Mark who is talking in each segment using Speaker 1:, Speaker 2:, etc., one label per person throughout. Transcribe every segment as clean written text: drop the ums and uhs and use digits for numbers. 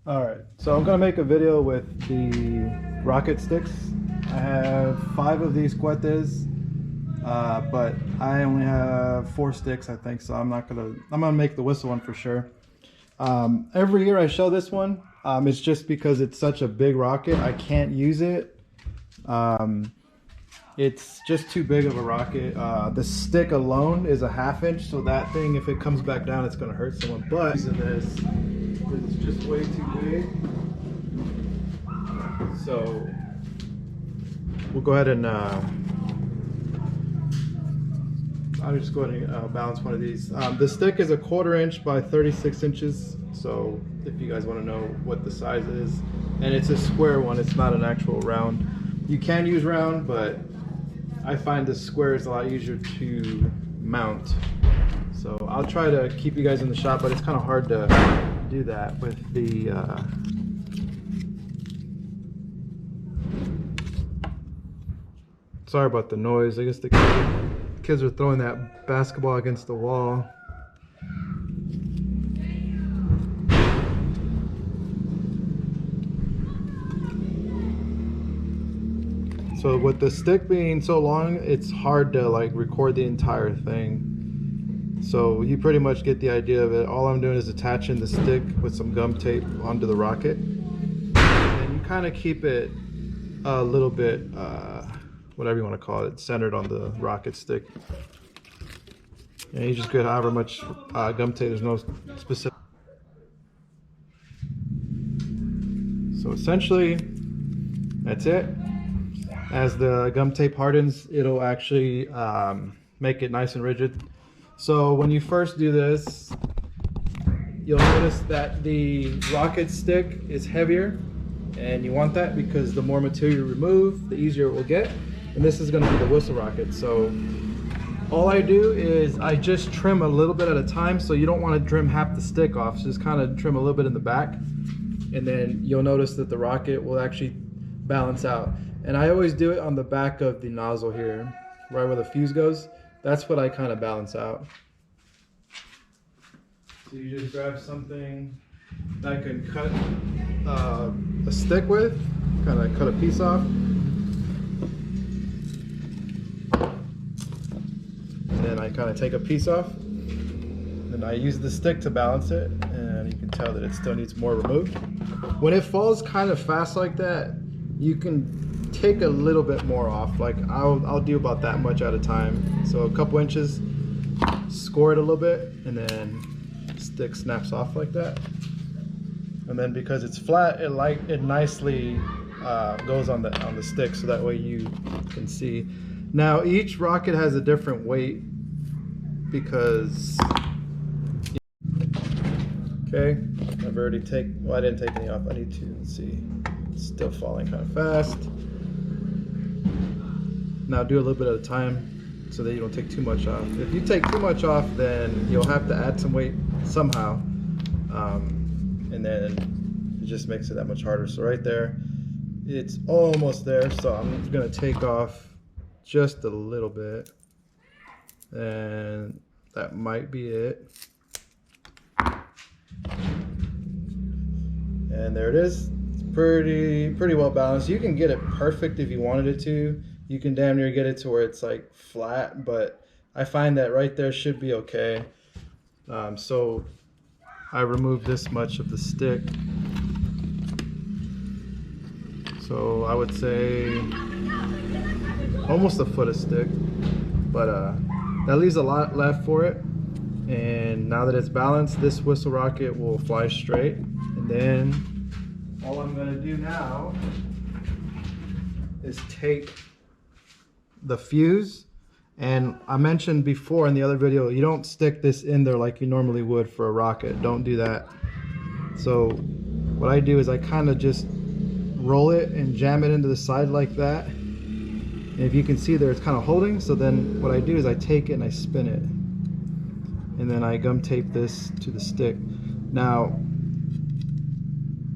Speaker 1: Alright, so I'm going to make a video with the rocket sticks. I have 5 of these Cohetes, but I only have 4 sticks, I think, so I'm gonna make the whistle one for sure. Every year I show this one. It's just because it's such a big rocket, I can't use it. It's just too big of a rocket. The stick alone is a 1/2 inch, so that thing, if it comes back down, it's gonna hurt someone. But using this, it's just way too big. So we'll go ahead and I'll just go ahead and balance one of these. The stick is a 1/4 inch by 36 inches. So if you guys want to know what the size is, and it's a square one, it's not an actual round. You can use round, but I find the square is a lot easier to mount. So I'll try to keep you guys in the shot, but it's kind of hard to do that with the sorry about the noise. I guess the kids are throwing that basketball against the wall. So with the stick being so long, it's hard to like record the entire thing. So you pretty much get the idea of it. All I'm doing is attaching the stick with some gum tape onto the rocket. And you kind of keep it a little bit, whatever you want to call it, centered on the rocket stick. And you just get however much gum tape, there's no specific. So essentially, that's it. As the gum tape hardens, it'll actually make it nice and rigid. So when you first do this, you'll notice that the rocket stick is heavier, and you want that because the more material you remove, the easier it will get. And this is going to be the whistle rocket. So all I do is I just trim a little bit at a time. So you don't want to trim half the stick off, just kind of trim a little bit in the back, and then you'll notice that the rocket will actually balance out. And I always do it on the back of the nozzle here, right where the fuse goes. That's what I kind of balance out. So you just grab something that I can cut a stick with, kind of cut a piece off. And then I kind of take a piece off. Then I use the stick to balance it, and you can tell that it still needs more removed. When it falls kind of fast like that, you can take a little bit more off. Like I'll do about that much at a time. So a couple inches, score it a little bit, and then stick snaps off like that. And then because it's flat, it nicely goes on the stick, so that way you can see. Now each rocket has a different weight because okay, I've already well, I didn't take any off. I need to. Let's see. It's still falling kind of fast. Now do a little bit at a time so that you don't take too much off. If you take too much off, then you'll have to add some weight somehow, and then it just makes it that much harder. So right there, it's almost there. So I'm gonna take off just a little bit, and that might be it. And there it is. It's pretty well balanced. You can get it perfect if you wanted it to. You can damn near get it to where it's like flat, but I find that right there should be okay. So I removed this much of the stick. So I would say almost a foot of stick, but that leaves a lot left for it. And now that it's balanced, this whistle rocket will fly straight. And then all I'm gonna do now is take the fuse, and I mentioned before in the other video, you don't stick this in there like you normally would for a rocket. Don't do that. So what I do is I kind of just roll it and jam it into the side like that, and if you can see there, it's kind of holding. So then what I do is I take it and I spin it, and then I gum tape this to the stick. Now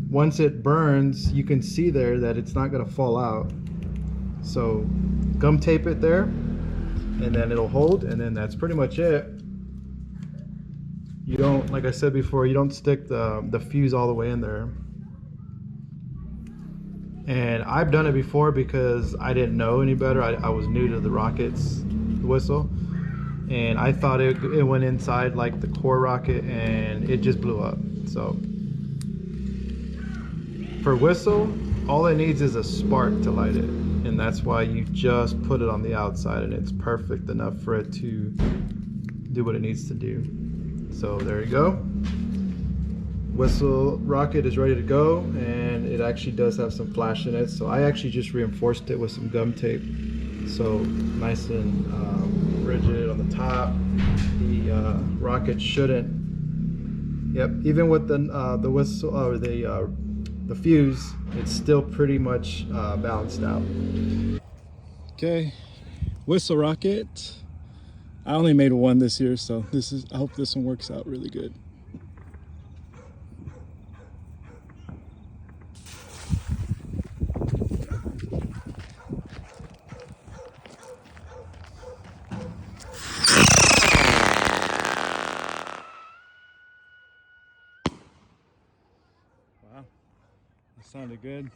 Speaker 1: once it burns, you can see there that it's not going to fall out. So gum tape it there, and then it'll hold, and then that's pretty much it. You don't, like I said before, you don't stick the fuse all the way in there. And I've done it before because I didn't know any better. I was new to the rockets whistle, and I thought it went inside like the core rocket and it just blew up. So for whistle, all it needs is a spark to light it, and that's why you just put it on the outside, and it's perfect enough for it to do what it needs to do. So there you go. Whistle rocket is ready to go, and it actually does have some flash in it, so I actually just reinforced it with some gum tape, so nice and rigid on the top. The rocket shouldn't, yep, even with the whistle or the fuse, it's still pretty much balanced out. Okay, whistle rocket. I only made one this year, so I hope this one works out really good. Wow, that sounded good.